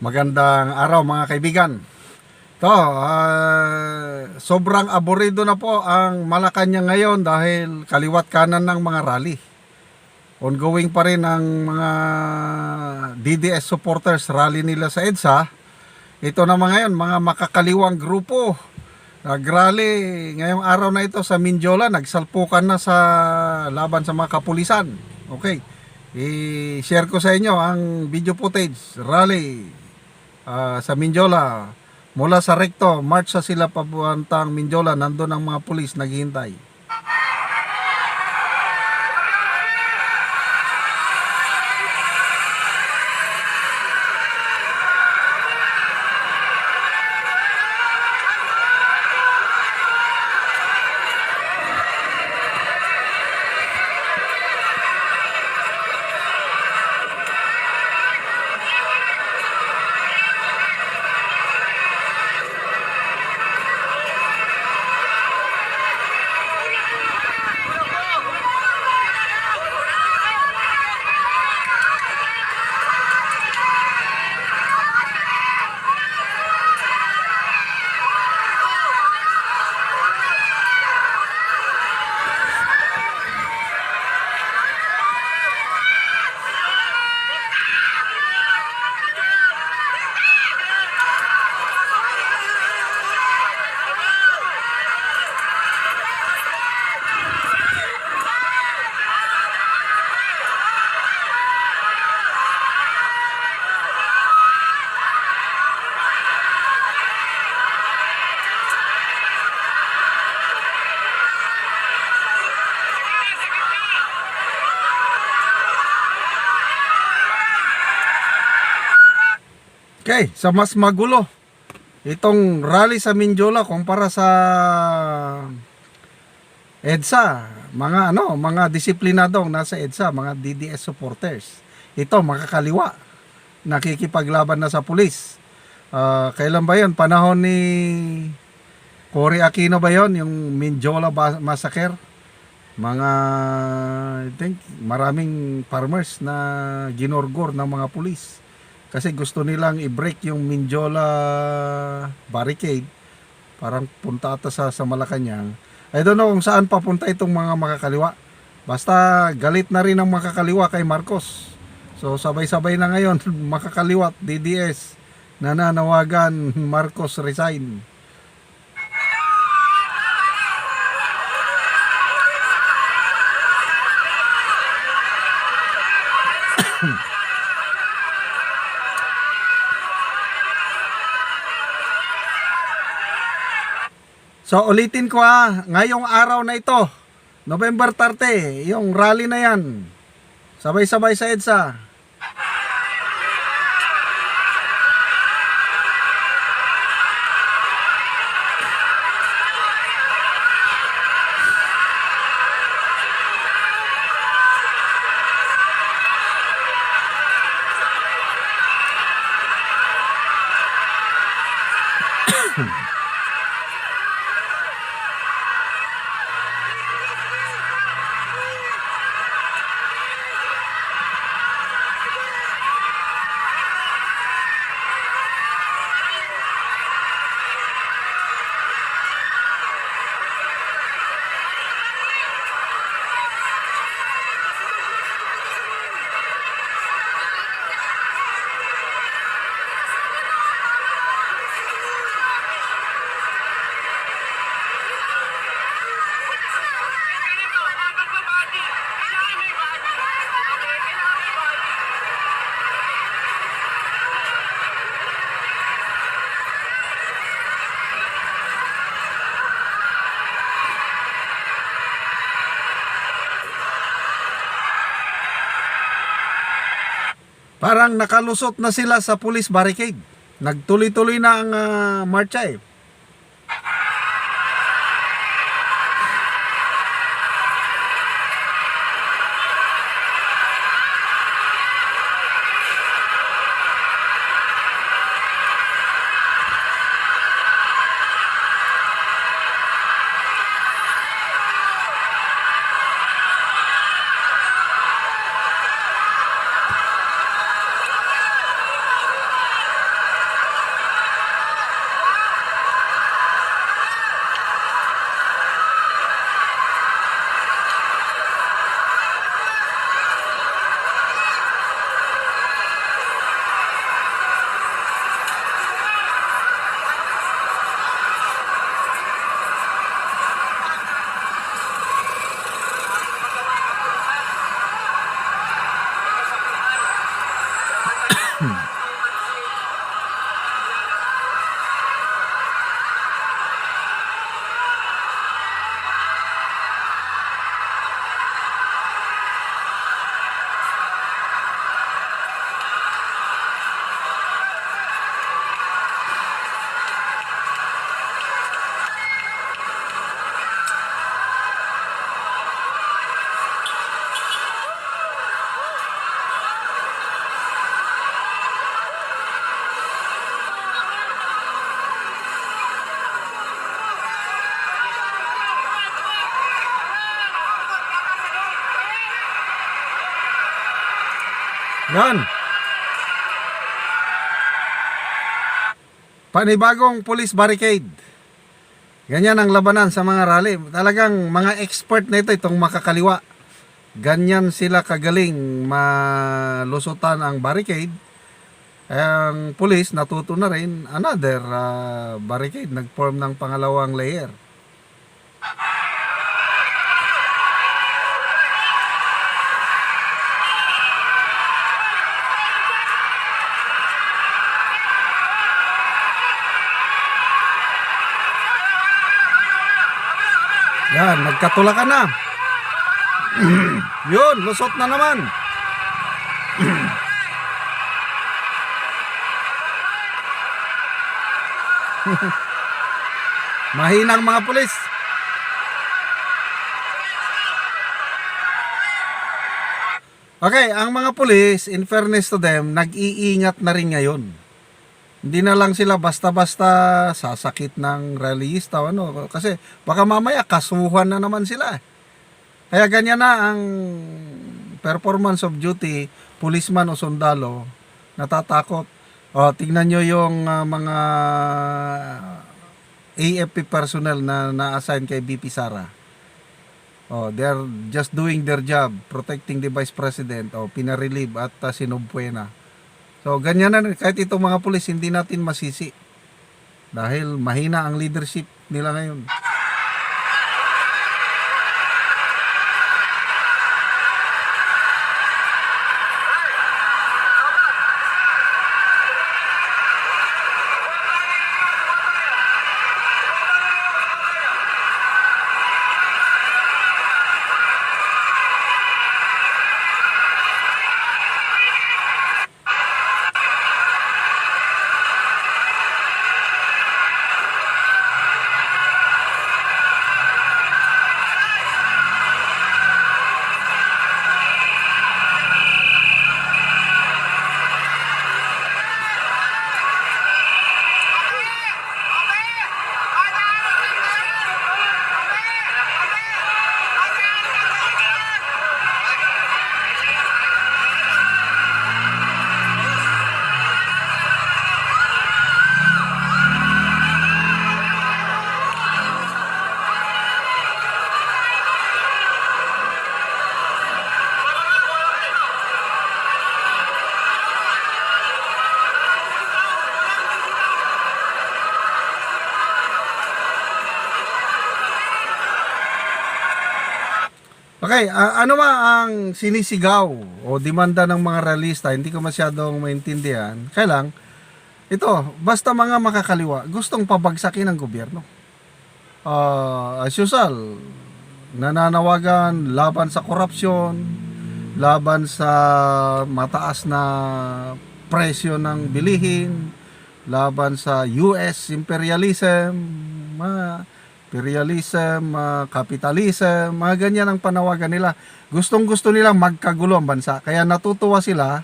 Magandang araw mga kaibigan. Sobrang aburido na po ang Malacanang ngayon dahil kaliwat kanan ng mga rally. Ongoing pa rin ang mga DDS supporters rally nila sa EDSA. Ito naman ngayon mga makakaliwang grupo nagrally ngayong araw na ito sa Mindiola. Nagsalpukan na sa laban sa mga kapulisan. Okay, i-share ko sa inyo ang video footage rally sa Mindiola. Mula sa Recto, march sa sila papuntang Mindiola. Nandun ang mga pulis naghihintay. Okay, sa mas magulo itong rally sa Mindiola kumpara sa EDSA, mga disiplinadong nasa EDSA, mga DDS supporters. Ito makakaliwa, nakikipaglaban na sa pulis. Kailan ba 'yon? Panahon ni Cory Aquino ba 'yon, yung Mindiola massacre? Mga I think maraming farmers na ginorgor ng mga pulis kasi gusto nilang i-break yung Mindiola barricade, parang punta ata sa Malacanang. I don't know kung saan papunta itong mga makakaliwa. Basta galit na rin ang makakaliwa kay Marcos. So sabay-sabay na ngayon makakaliwa at DDS nananawagan Marcos resign. So ulitin ko ngayong araw na ito, November 30, yung rally na yan, sabay-sabay sa EDSA. Parang nakalusot na sila sa police barricade. Nagtuloy-tuloy na ang marcha eh. Yan. Panibagong police barricade. Ganyan ang labanan sa mga rally. Talagang mga expert na ito, itong makakaliwa. Ganyan sila kagaling malusutan ang barricade. Ang police natuto na rin another barricade. Nag-form ng pangalawang layer. Yan, nagkatulakan na. Yun, lusot na naman. Mahinang mga pulis. Okay, ang mga pulis, in fairness to them, nag-iingat na rin ngayon. Hindi na lang sila basta-basta sasakit ng rallyista o ano. Kasi baka mamaya kasuhan na naman sila. Kaya ganyan na ang performance of duty, policeman o sundalo, natatakot. O, tignan nyo yung mga AFP personnel na na-assign kay BP Sara. Oh, they're just doing their job, protecting the Vice President. O, pinarelieve at sinubpuena. So, ganyan na rin. Kahit itong mga pulis, hindi natin masisi. Dahil mahina ang leadership nila ngayon. Okay, ano ba ang sinisigaw o demanda ng mga realista? Hindi ko masyadong maintindihan. Kaya lang, ito, basta mga makakaliwa, gustong pabagsakin ng gobyerno. As usual, nananawagan laban sa korupsyon, laban sa mataas na presyo ng bilihin, laban sa US imperialism, capitalism, mga ganyan ang panawagan nila. Gustong-gusto nilang magkagulo ang bansa. Kaya natutuwa sila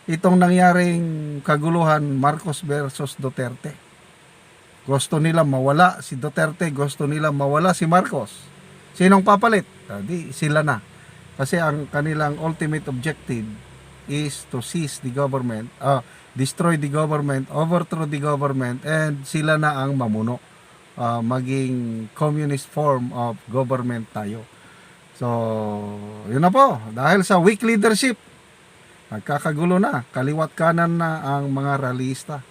itong nangyaring kaguluhan Marcos versus Duterte. Gusto nila mawala si Duterte, gusto nila mawala si Marcos. Sinong papalit? Di sila na. Kasi ang kanilang ultimate objective is to seize the government, destroy the government, overthrow the government, and sila na ang mamuno. Maging communist form of government tayo. So, yun na po. Dahil sa weak leadership, nagkakagulo na. Kaliwat kanan na ang mga realista.